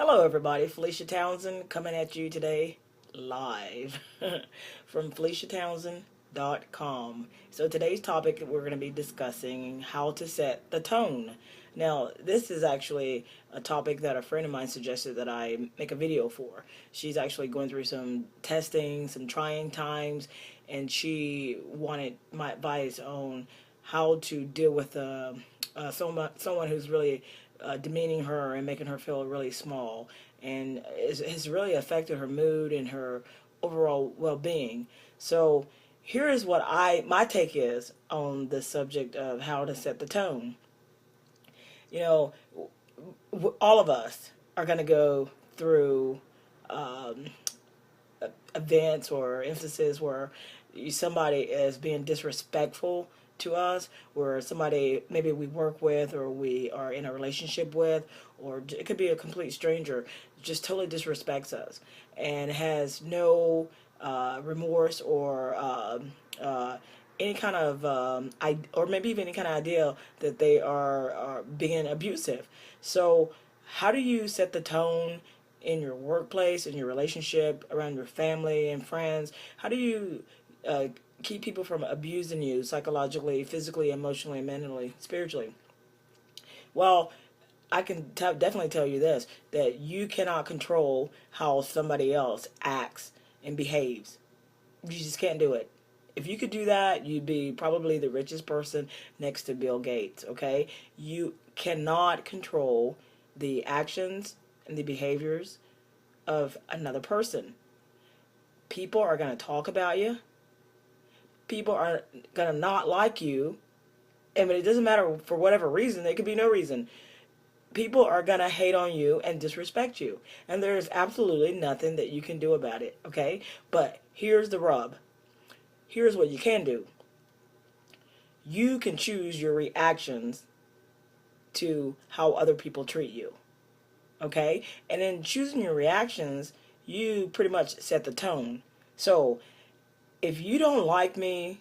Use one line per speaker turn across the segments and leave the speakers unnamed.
Hello, everybody. Felicia Townsend coming at you today live from FeliciaTownsend.com. So, today's topic we're going to be discussing how to set the tone. Now, this is actually a topic that a friend of mine suggested that I make a video for. She's actually going through some testing, some trying times, and she wanted my advice on how to deal with someone who's really demeaning her and making her feel really small, and has really affected her mood and her overall well-being. So here is what my take is on the subject of how to set the tone. You know, all of us are going to go through um, events or instances where somebody is being disrespectful to us, or somebody maybe we work with or we are in a relationship with, or it could be a complete stranger, just totally disrespects us and has no remorse or any kind of or maybe even any kind of idea that they are being abusive. So how do you set the tone in your workplace, in your relationship, around your family and friends? How do you uh, keep people from abusing you psychologically, physically, emotionally, mentally, spiritually? Well, I can definitely tell you this, that you cannot control how somebody else acts and behaves. You just can't do it. If you could do that, you'd be probably the richest person next to Bill Gates, okay? You cannot control the actions and the behaviors of another person. People are going to talk about you. People are going to not like you. I mean, it doesn't matter for whatever reason. There could be no reason. People are going to hate on you and disrespect you. And there's absolutely nothing that you can do about it, okay? But here's the rub. Here's what you can do. You can choose your reactions to how other people treat you, okay? And in choosing your reactions, you pretty much set the tone. So if you don't like me,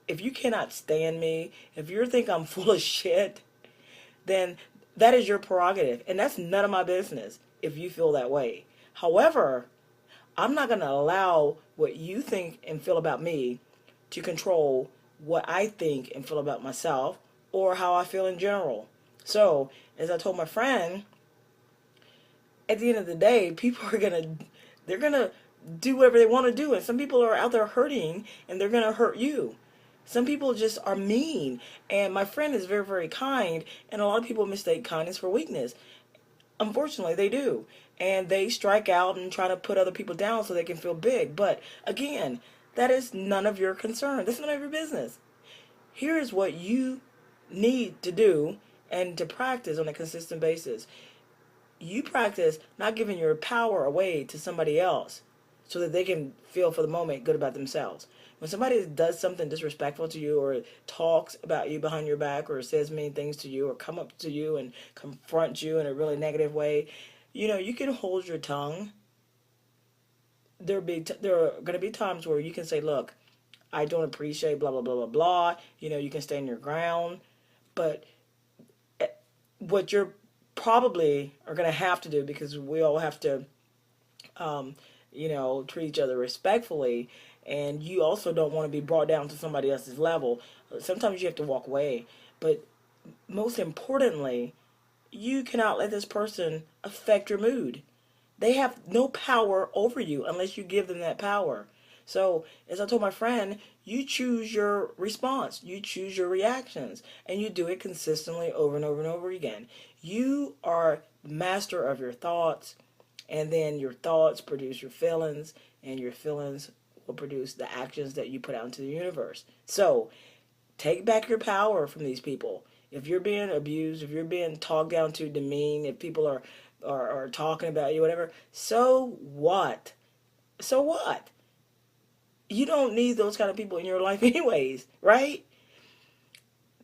if you cannot stand me, if you think I'm full of shit, then that is your prerogative. And that's none of my business if you feel that way. However, I'm not going to allow what you think and feel about me to control what I think and feel about myself or how I feel in general. So, as I told my friend, at the end of the day, people are they're gonna do whatever they want to do, and some people are out there hurting, and they're gonna hurt you. Some people just are mean, and my friend is very, very kind, and a lot of people mistake kindness for weakness. Unfortunately, they do, and they strike out and try to put other people down so they can feel big. But again, that is none of your concern. That's none of your business. Here is what you need to do and to practice on a consistent basis. You practice not giving your power away to somebody else so that they can feel for the moment good about themselves. When somebody does something disrespectful to you or talks about you behind your back or says mean things to you or come up to you and confront you in a really negative way, you can hold your tongue. There are going to be times where you can say, look, I don't appreciate blah, blah, blah, blah, blah. You can stand your ground. But what you're probably are going to have to do, because we all have to, treat each other respectfully, and you also don't want to be brought down to somebody else's level. Sometimes you have to walk away. But most importantly, you cannot let this person affect your mood. They have no power over you unless you give them that power. So, as I told my friend, you choose your response, you choose your reactions, and you do it consistently over and over and over again. You are the master of your thoughts, and then your thoughts produce your feelings, and your feelings will produce the actions that you put out into the universe. So, take back your power from these people. If you're being abused, if you're being talked down to, demeaned, if people are talking about you, whatever, so what? So what? You don't need those kind of people in your life anyways, right?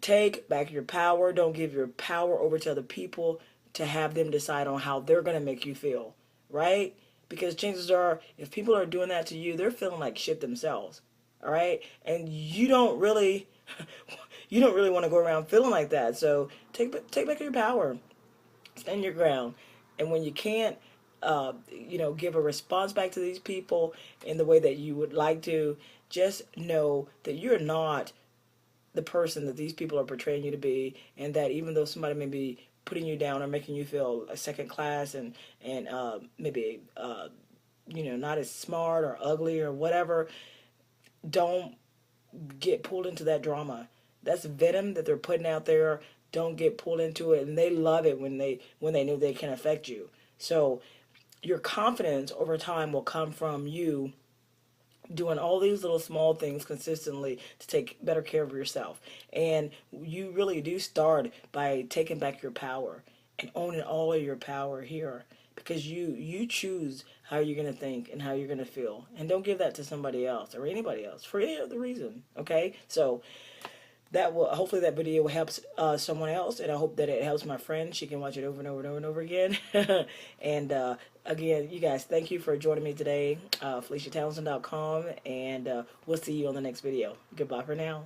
Take back your power. Don't give your power over to other people to have them decide on how they're going to make you feel, right? Because chances are, if people are doing that to you, they're feeling like shit themselves, all right? And you don't really, you don't really want to go around feeling like that. So take back your power. Stand your ground. And when you can't, give a response back to these people in the way that you would like to, just know that you're not the person that these people are portraying you to be, and that even though somebody may be putting you down or making you feel a second class and maybe not as smart or ugly or whatever, don't get pulled into that drama. That's venom that they're putting out there. Don't get pulled into it, and they love it when they know they can affect you. So your confidence over time will come from you doing all these little small things consistently to take better care of yourself. And you really do start by taking back your power and owning all of your power here, because you choose how you're going to think and how you're going to feel, and don't give that to somebody else or anybody else for any other reason. Okay, so that will, hopefully that video helps someone else, and I hope that it helps my friend. She can watch it over and over and over and over again. And again, you guys, thank you for joining me today. FeliciaTownsend.com, and we'll see you on the next video. Goodbye for now.